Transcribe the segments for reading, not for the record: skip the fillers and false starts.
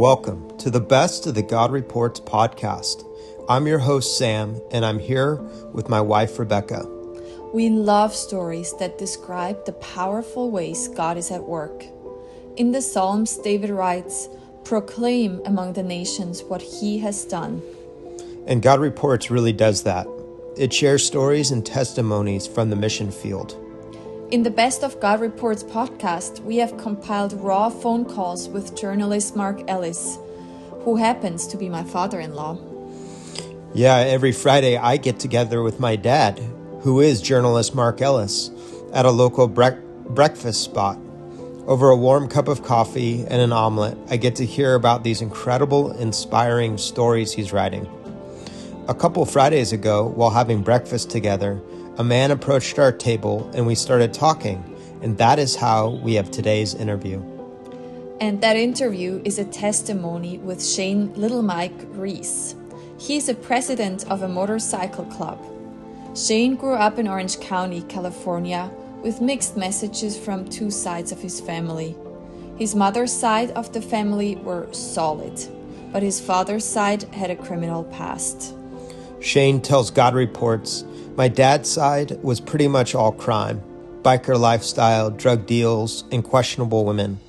Welcome to the best of the Godreports podcast. I'm your host, Sam, and I'm here with my wife, Rebecca. We love stories that describe the powerful ways God is at work. In the Psalms, David writes, "Proclaim among the nations what he has done." And Godreports really does that. It shares stories and testimonies from the mission field. In the Best of Godreports podcast, we have compiled raw phone calls with journalist Mark Ellis, who happens to be my father-in-law. Yeah, every Friday I get together with my dad, who is journalist Mark Ellis, at a local breakfast spot. Over a warm cup of coffee and an omelet, I get to hear about these incredible, inspiring stories he's writing. A couple Fridays ago, while having breakfast together, a man approached our table and we started talking, and that is how we have today's interview. And that interview is a testimony with Shane Little Mike Reese. He is a president of a motorcycle club. Shane grew up in Orange County, California, with mixed messages from two sides of his family. His mother's side of the family were solid, but his father's side had a criminal past. Shane tells Godreports, "My dad's side was pretty much all crime, biker lifestyle, drug deals, and questionable women.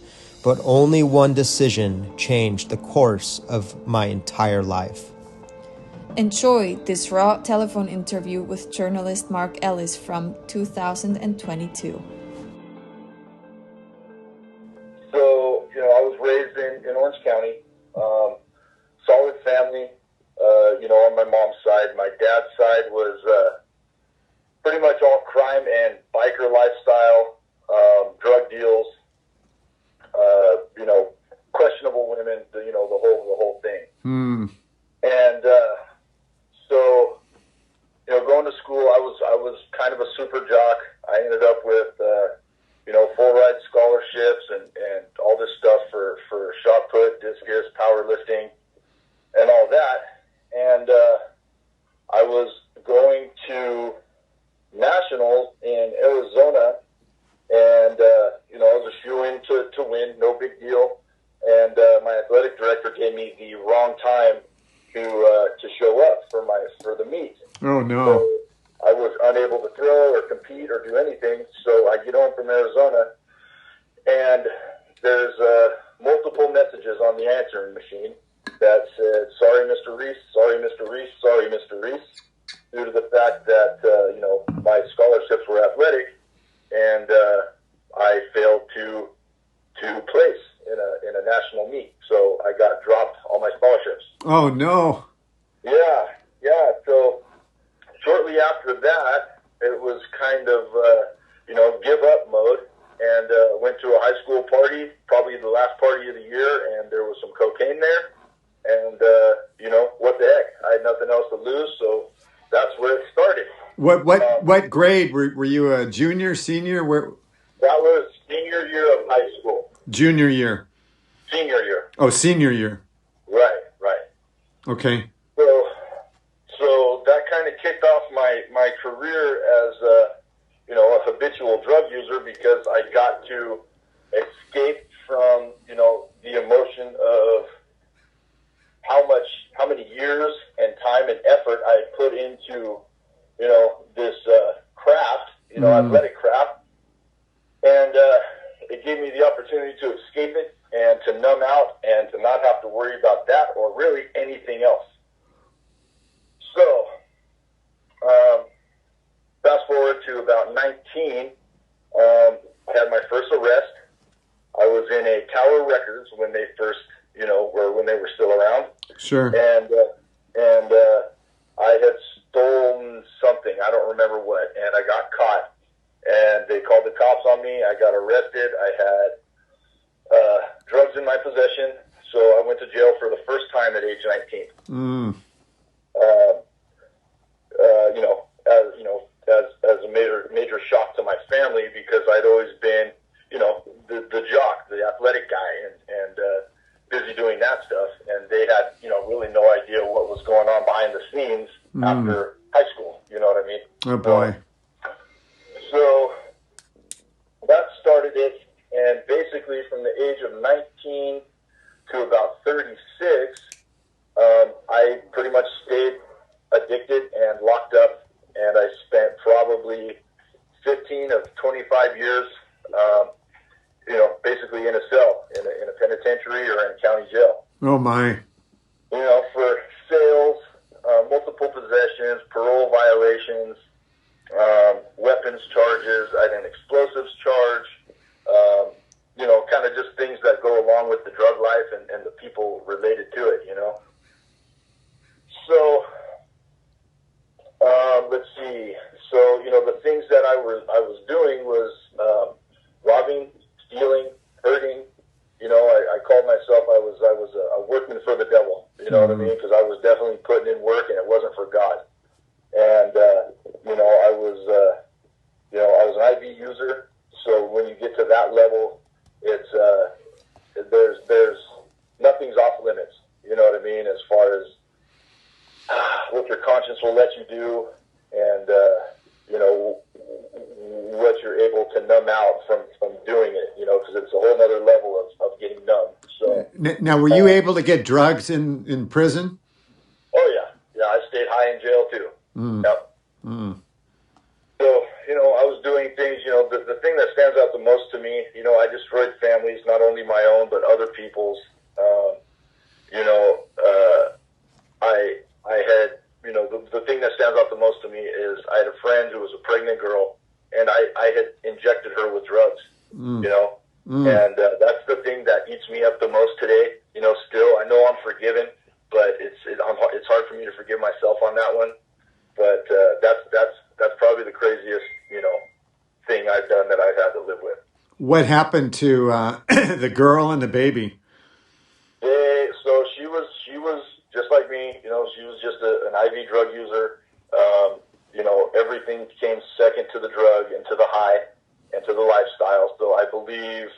But only one decision changed the course of my entire life." Enjoy this raw telephone interview with journalist Mark Ellis from 2022. So, I was raised in Orange County, solid family, on my mom's side. My dad's side was pretty much all crime and biker lifestyle, drug deals, questionable women, the whole thing. And so, going to school, I was kind of a super jock. I ended up with, full ride scholarships and all this stuff for shot put, discus, powerlifting, and all that. And I was going to nationals in Arizona, and I was a shoo-in to win, no big deal. And my athletic director gave me the wrong time to show up for the meet. Oh no! So I was unable to throw or compete or do anything. So I get home from Arizona, and there's multiple messages on the answering machine that said, "Sorry, Mr. Reese. Sorry, Mr. Reese. Sorry, Mr. Reese," due to the fact that my scholarships were athletic, and I failed to place in a national meet. So I got dropped all my scholarships. Oh no! Yeah. So shortly after that, it was kind of give up mode, and went to a high school party, probably the last party of the year, and there was some cocaine there, and what the heck? I had nothing else to lose, so that's where it started. What grade were you? A junior, senior? Where? That was senior year of high school. Junior year. Senior year. Oh, senior year. Right. Okay. So that kind of kicked off my career as a habitual drug user, because I got to escape from the emotion of how many years and time and effort I had put into this craft, athletic craft, and it gave me the opportunity to escape it and to numb out and to not have to worry about that or really anything else. So, fast forward to about 19, I had my first arrest. I was in a Tower Records when they first, when they were still around. Sure. And I had stolen something. I don't remember what, and I got caught. And they called the cops on me. I got arrested. I had drugs in my possession, so I went to jail for the first time at age 19. As a major shock to my family, because I'd always been, the jock, the athletic guy, and busy doing that stuff, and they had, really no idea what was going on behind the scenes after high school. You know what I mean? Oh boy. So that started it, and basically from the age of 19 to about 36, I pretty much stayed addicted and locked up, and I spent probably 15 of 25 years, basically in a cell, in a penitentiary or in a county jail. Oh, my. For sales, multiple possessions, parole violations, weapons charges, I had an explosives charge, kind of just things that go along with the drug life and the people related to it, So, let's see. So, the things that I was doing was robbing, stealing, hurting. I called myself, I was a workman for the devil, you know what I mean? Because I was definitely putting in work and it wasn't for God. And, I was an IV user. So when you get to that level, it's, there's nothing's off limits, you know what I mean? As far as what your conscience will let you do and, what you're able to numb out from doing it, because it's a whole other level of getting numb. So Now, were you able to get drugs in prison? Oh, yeah. Yeah, I stayed high in jail, too. Yep. So, I was doing things, the thing that stands out the most to me, I destroyed families, not only my own, but other people's. I had, the thing that stands out the most to me is I had a friend who was a pregnant girl, and I had injected her with drugs, and that's the thing that eats me up the most today. Still, I know I'm forgiven, but it's hard for me to forgive myself on that one. But that's probably the craziest, thing I've done that I've had to live with. What happened to the girl and the baby? So she was just like me, she was just an IV drug user. Everything came second to the drug and to the high and to the lifestyle. So I believe,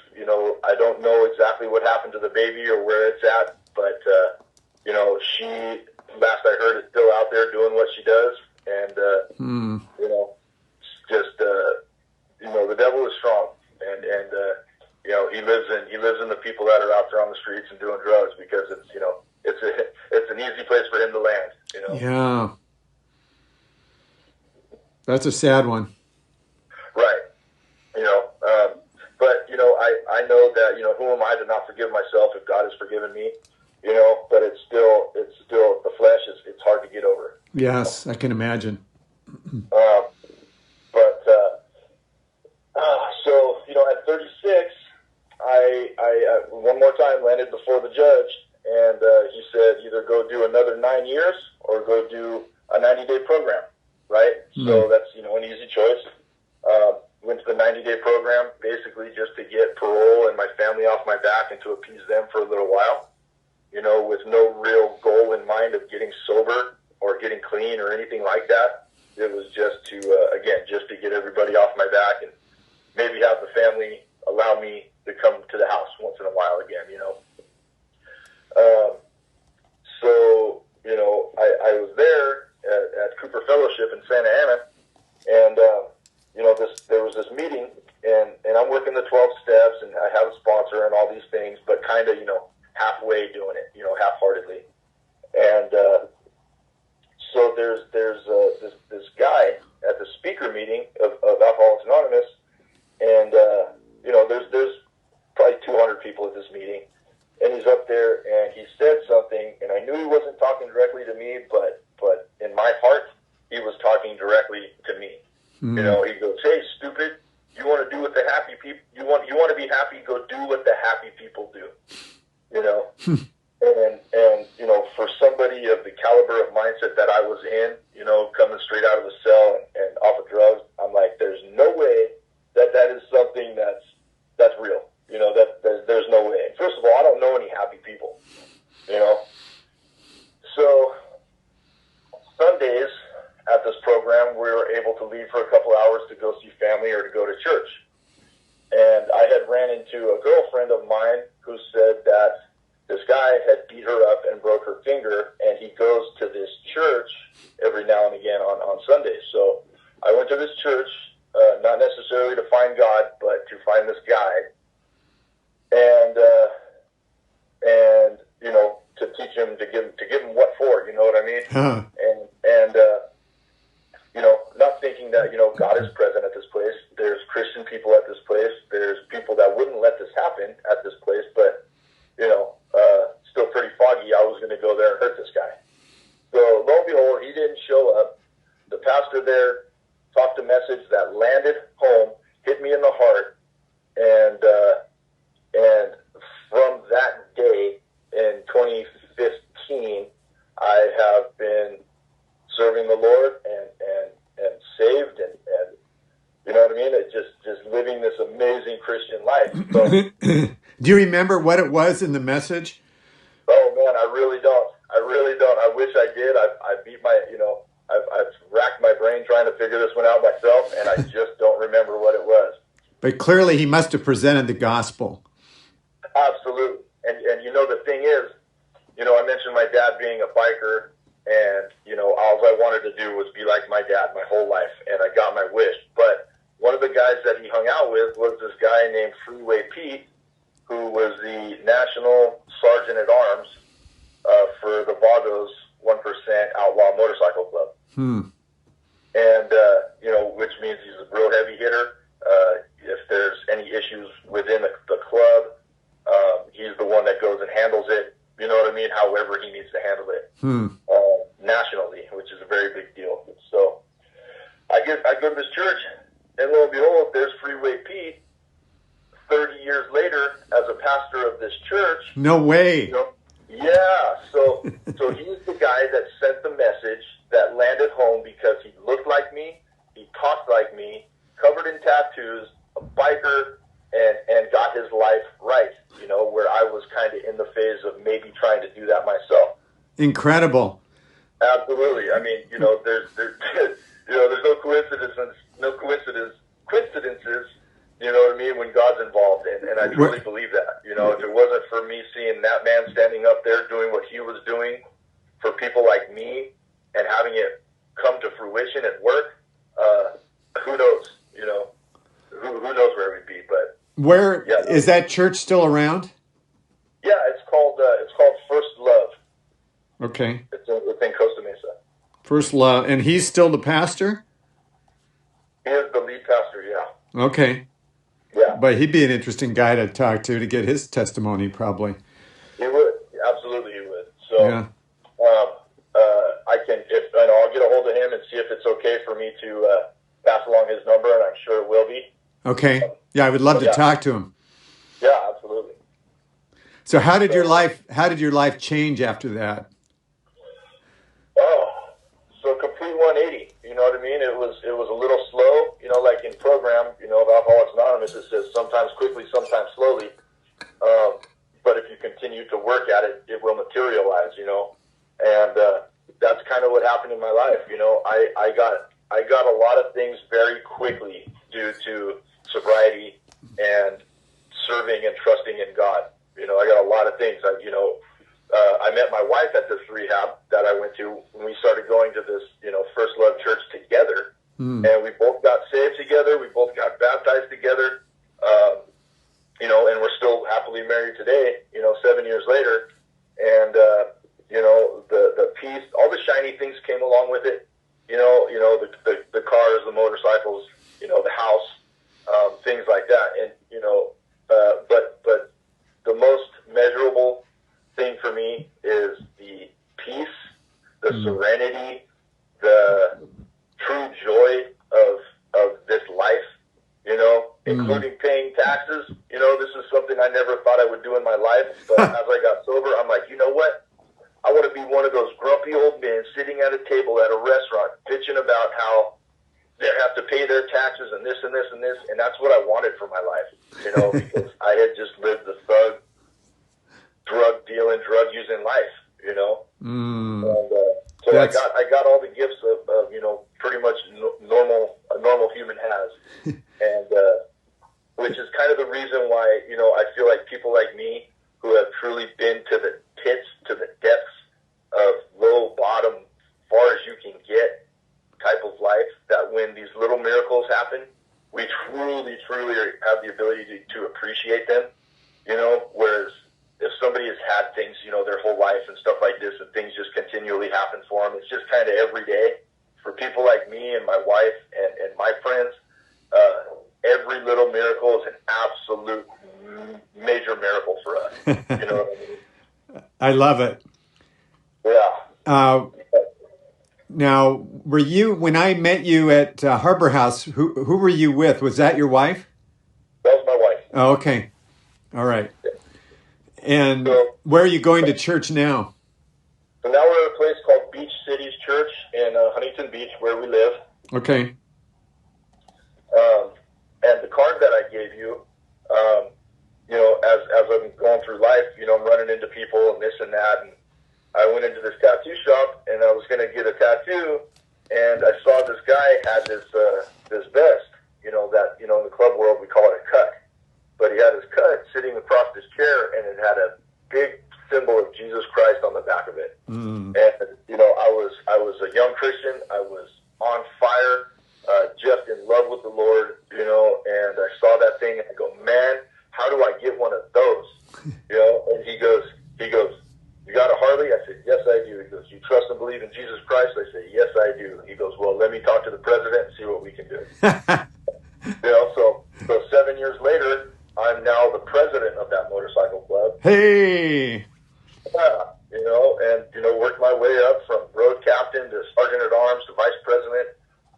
I don't know exactly what happened to the baby or where it's at, but, she, last I heard, is still out there doing what she does. And, the devil is strong. And he lives in the people that are out there on the streets and doing drugs because it's an easy place for him to land, Yeah. That's a sad one. Right. I know that, who am I to not forgive myself if God has forgiven me, but it's still the flesh it's hard to get over. Yes, I can imagine. So, at 36, I one more time landed before the judge, and he said either go do another 9 years or go do a 90-day program, right? So that's, an easy choice. Went to the 90-day program basically just to get parole and my family off my back and to appease them for a little while, with no real goal in mind of getting sober or getting clean or anything like that. It was just to, just to get everybody off my back and maybe have the family allow me to come to the house once in a while again, So, I was there at Cooper Fellowship in Santa Ana, and, there was this meeting, and I'm working the 12 steps, and I have a sponsor and all these things, but kind of, halfway doing it, half-heartedly. And so there's this guy at the speaker meeting of Alcoholics Anonymous, and, there's probably 200 people at this meeting, and he's up there, and he said something, and I knew he wasn't talking directly to me, but in my heart, he was talking directly to me. He goes, "Hey, stupid, you want to do what the happy people, you want to be happy, go do what the happy people do." And for somebody of the caliber of mindset that I was in, coming straight out of the cell and off of drugs, I'm like, there's no way that is something that's real. There's no way. First of all, I don't know any happy people, So Sundays at this program, we were able to leave for a couple hours to go see family or to go to church. And I had ran into a girlfriend of mine who said that this guy had beat her up and broke her finger, and he goes to this church every now and again on Sundays. So I went to this church, not necessarily to find God, but to find this guy. and to teach him, to give him what for. You know what I mean? Huh. And not thinking that God is present at this place. There's Christian people at this place. There's people that wouldn't let this happen at this place, but still pretty foggy. I was going to go there and hurt this guy. So lo and behold, he didn't show up. The pastor there talked a message that landed home, hit me in the heart, and from that day in 2015, I have been serving the Lord and saved and you know what I mean? It just living this amazing Christian life. So, do you remember what it was in the message? Oh man, I really don't. I wish I did. I beat my, I've racked my brain trying to figure this one out myself, and I just don't remember what it was. But clearly he must have presented the gospel. Absolutely. And the thing is, I mentioned my dad being a biker, and, all I wanted to do was be like my dad my whole life, and I got my wish. But one of the guys that he hung out with was this guy named Freeway Pete, who was the National Sergeant at Arms for the Vagos 1% Outlaw Motorcycle Club. And, which means he's a real heavy hitter. If there's any issues within the club, he's the one that goes and handles it, you know what I mean, however he needs to handle it nationally, which is a very big deal. So I go to this church, and lo and behold, there's Freeway Pete 30 years later as a pastor of this church. No way. Yeah, so he's the guy that sent the message that landed home because he looked like me, he talked like me, covered in tattoos, a biker, and got his life right, where I was kind of in the phase of maybe trying to do that myself. Incredible. Absolutely. I mean, there's no coincidences, you know what I mean, when God's involved, and I truly believe that. If it wasn't for me seeing that man standing up there doing what he was doing for people like me and having it come to fruition and work, who knows, who knows where we'd be. But where is that church still around? Yeah, it's called First Love. Okay. It's in Costa Mesa. First Love, and he's still the pastor? He is the lead pastor, yeah. Okay. Yeah. But he'd be an interesting guy to talk to get his testimony, probably. He would. Absolutely he would. So, yeah. I'll get a hold of him and see if it's okay for me to pass along his number, and I'm sure it will be. Okay. Yeah, I would love to talk to him. Yeah, absolutely. So how did your life change after that? Oh, so complete 180. You know what I mean? It was a little slow. Like in program, of Alcoholics Anonymous, it says sometimes quickly, sometimes slowly. But if you continue to work at it, it will materialize. And that's kind of what happened in my life. I got a lot of things very quickly due to sobriety and serving and trusting in God. I got a lot of things. I met my wife at this rehab that I went to when we started going to this, First Love Church together. And we both got saved together. We both got baptized together. And we're still happily married today, 7 years later. And, the peace, all the shiny things came along with it. The cars, the motorcycles, the house, things like that. And, but the most measurable thing for me is the peace, the serenity, the true joy of this life, including paying taxes. This is something I never thought I would do in my life. But as I got sober, I'm like, you know what? I want to be one of those grumpy old men sitting at a table at a restaurant bitching about how they have to pay their taxes and this and this and this. And that's what I wanted for my life, because I had just lived the thug, drug dealing, drug using life, And so I got all the gifts of pretty much a normal human has. And which is kind of the reason why, I feel like people like me who have truly been to the pits, to the depths of low bottom, far as you can get type of life, that when these little miracles happen, we truly have the ability to appreciate them, whereas if somebody has had things, their whole life and stuff like this, and things just continually happen for them, it's just kind of every day. For people like me and my wife and my friends, every little miracle is an absolute major miracle for us. You know what I mean? I love it. Yeah. Now, were you, when I met you at Harbor House, who were you with? Was that your wife? That was my wife. Oh, okay. All right. And where are you going to church now? So now we're at a place called Beach Cities Church in Huntington Beach, where we live. Okay. And the card that I gave you, as I'm going through life, I'm running into people and this and that. And I went into this tattoo shop, and I was going to get a tattoo, and I saw this guy had this vest, that, in the club world we call it a cut. But he had his cut sitting across his chair, and it had a big symbol of Jesus Christ on the back of it. Mm. And, I was a young Christian. I was on fire, just in love with the Lord, and I saw that thing, and I go, man, how do I get one of those? And he goes, you got a Harley? I said, yes, I do. He goes, you trust and believe in Jesus Christ? I said, yes, I do. He goes, well, let me talk to the president and see what we can do. So 7 years later, I'm now the president of that motorcycle club. Hey! Yeah, and, worked my way up from road captain to sergeant at arms to vice president,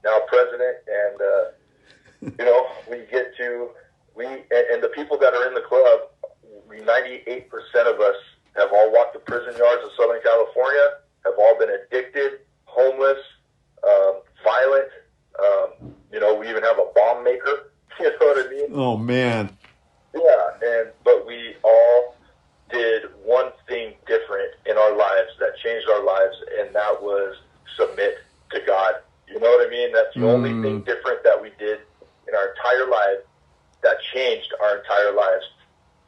now president. And, and the people that are in the club, 98% of us have all walked the prison yards of Southern California, have all been addicted, homeless, violent. We even have a bomb maker. You know what I mean? Oh, man. Yeah, but we all did one thing different in our lives that changed our lives, and that was submit to God. You know what I mean? That's the only thing different that we did in our entire life that changed our entire lives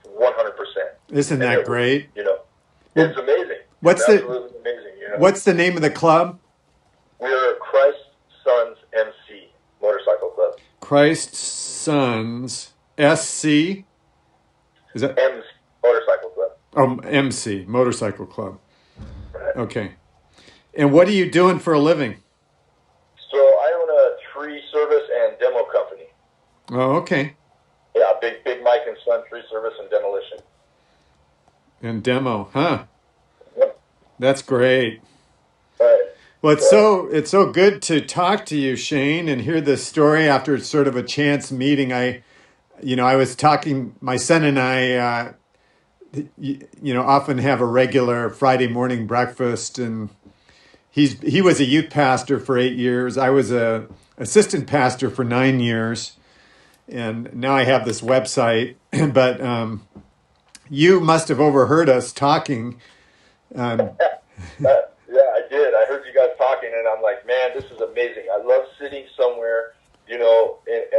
100%. Isn't that great? It's amazing. What's it's absolutely amazing. What's the name of the club? We're Christ Sons MC Motorcycle Club. Christ Sons SC? Is that MC Motorcycle Club? Oh, MC Motorcycle Club. Right. Okay. And what are you doing for a living? So I own a tree service and demo company. Oh, okay. Yeah, Big Mike and Son Tree Service and Demolition. And demo, huh? Yep. That's great. Right. Well, it's so good to talk to you, Shane, and hear this story after sort of a chance meeting. I was talking, my son and I, often have a regular Friday morning breakfast, and he was a youth pastor for 8 years. I was a assistant pastor for 9 years, and now I have this website. But you must have overheard us talking. Yeah, I did. I heard you guys talking, and I'm like, man, this is amazing. I love sitting somewhere, in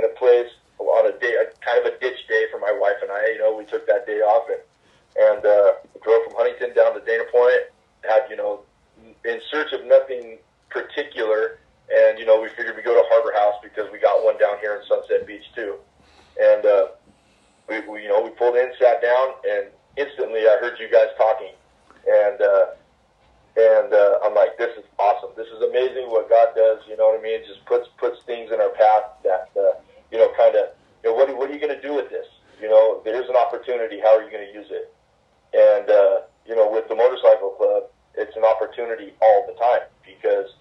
a place on a day, kind of a ditch day for my wife and I. We took that day off and drove from Huntington down to Dana Point. Had, in search of nothing particular, and we figured we'd go to Harbor House because we got one down here in Sunset Beach too. And we pulled in, sat down, and instantly I heard you guys talking, and I'm like, this is awesome. This is amazing what God does. You know what I mean? It just puts things in our path that what are you going to do with this? There's an opportunity. How are you going to use it? And with the motorcycle club, it's an opportunity all the time, because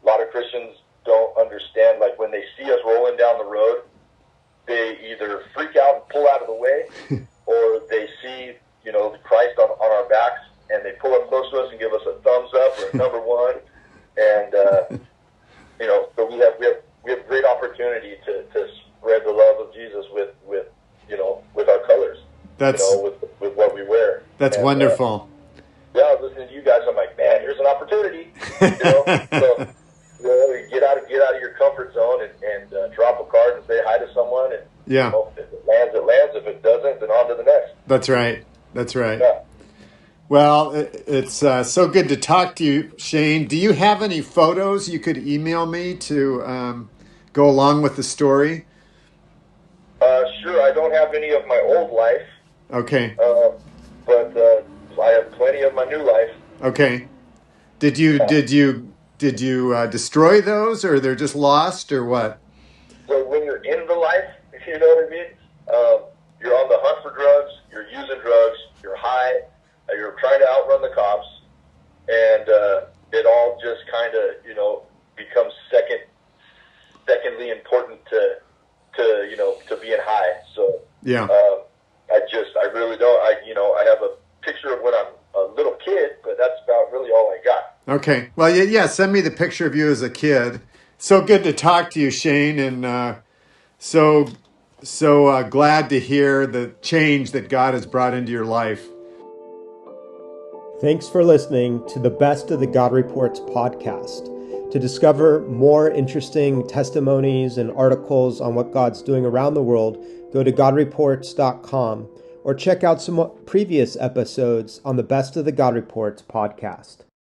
a lot of Christians don't understand. Like, when they see us rolling down the road, they either freak out and pull out of the way, or they see Christ on our backs, and they pull up close to us and give us a thumbs up or a number one. And so we have great opportunity to spread the love of Jesus with our colors. That's with what we wear. That's wonderful. Yeah, I was listening to you guys. I'm like, man, here's an opportunity. So you get out of your comfort zone and drop a card and say hi to someone. And yeah, if it lands, it lands. If it doesn't, then on to the next. That's right. Yeah. Well, it's so good to talk to you, Shane. Do you have any photos you could email me to go along with the story? Sure. I don't have any of my old life. Okay. but I have plenty of my new life. Okay. Did you destroy those, or they're just lost, or what? So when you're in the life, if you know what I mean, you're on the hunt for drugs, you're using drugs, you're high, you're trying to outrun the cops, and it all just kind of, becomes secondly important to being high. So Yeah. I really don't. I have a picture of when I'm a little kid, but that's about really all I got. Okay. Well, yeah. Send me the picture of you as a kid. So good to talk to you, Shane, and so glad to hear the change that God has brought into your life. Thanks for listening to the Best of the Godreports podcast. To discover more interesting testimonies and articles on what God's doing around the world, go to Godreports.com or check out some previous episodes on the Best of the Godreports podcast.